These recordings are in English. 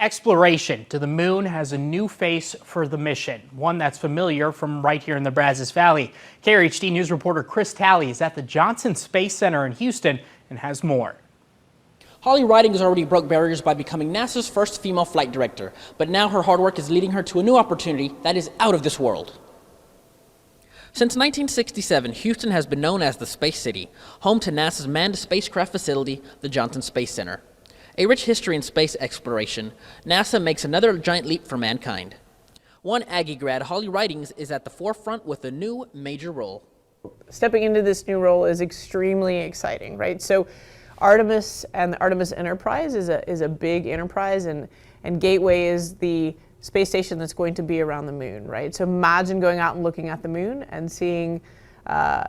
Exploration to the moon has a new face for the mission, one that's familiar from right here in the Brazos Valley. KXXV News reporter Chris Talley is at the Johnson Space Center in Houston and has more. Holly Ridings already broke barriers by becoming NASA's first female flight director, but now her hard work is leading her to a new opportunity that is out of this world. Since 1967, Houston has been known as the Space City, home to NASA's manned spacecraft facility, the Johnson Space Center. A rich history in space exploration, NASA makes another giant leap for mankind. One Aggie grad, Holly Ridings, is at the forefront with a new major role. Stepping into this new role is extremely exciting, right? So Artemis and the Artemis Enterprise is a big enterprise, and Gateway is the space station that's going to be around the moon, right? So imagine going out and looking at the moon and seeing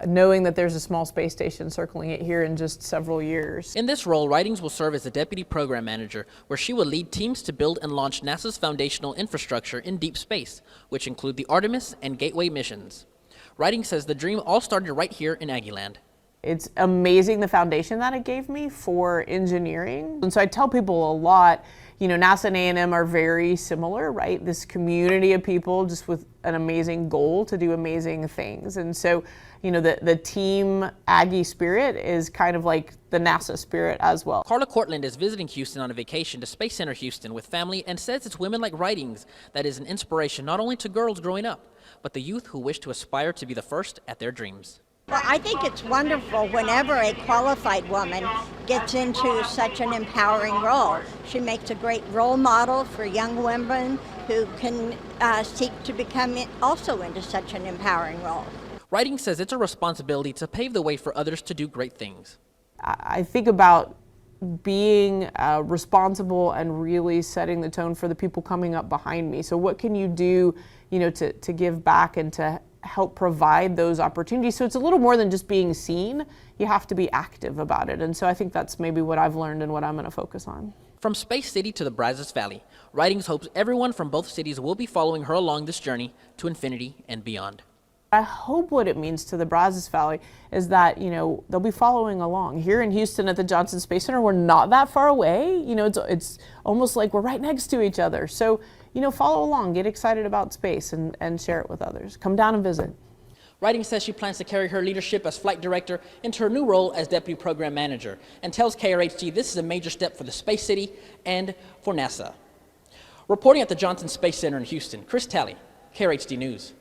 knowing that there's a small space station circling it here in just several years. In this role, Ridings will serve as the Deputy Program Manager, where she will lead teams to build and launch NASA's foundational infrastructure in deep space, which include the Artemis and Gateway missions. Ridings says the dream all started right here in Aggieland. It's amazing the foundation that it gave me for engineering. And so I tell people a lot, you know, NASA and A&M are very similar, right? This community of people just with an amazing goal to do amazing things. And so, you know, the team Aggie spirit is kind of like the NASA spirit as well. Carla Cortland is visiting Houston on a vacation to Space Center Houston with family and says it's women like Ridings that is an inspiration not only to girls growing up, but the youth who wish to aspire to be the first at their dreams. Well, I think it's wonderful whenever a qualified woman gets into such an empowering role. She makes a great role model for young women who can seek to become also into such an empowering role. Ridings says it's a responsibility to pave the way for others to do great things. I think about being responsible and really setting the tone for the people coming up behind me. So what can you do, you know, to give back and to help provide those opportunities? So it's a little more than just being seen. You have to be active about it. And so I think that's maybe what I've learned and what I'm going to focus on. From Space City to the Brazos Valley, Ridings hopes everyone from both cities will be following her along this journey to infinity and beyond. I hope what it means to the Brazos Valley is that, you know, they'll be following along. Here in Houston at the Johnson Space Center, we're not that far away. You know, it's almost like we're right next to each other. So, you know, follow along, get excited about space and share it with others. Come down and visit. Ridings says she plans to carry her leadership as flight director into her new role as Deputy Program Manager and tells KXXV this is a major step for the Space City and for NASA. Reporting at the Johnson Space Center in Houston, Chris Talley, KXXV News.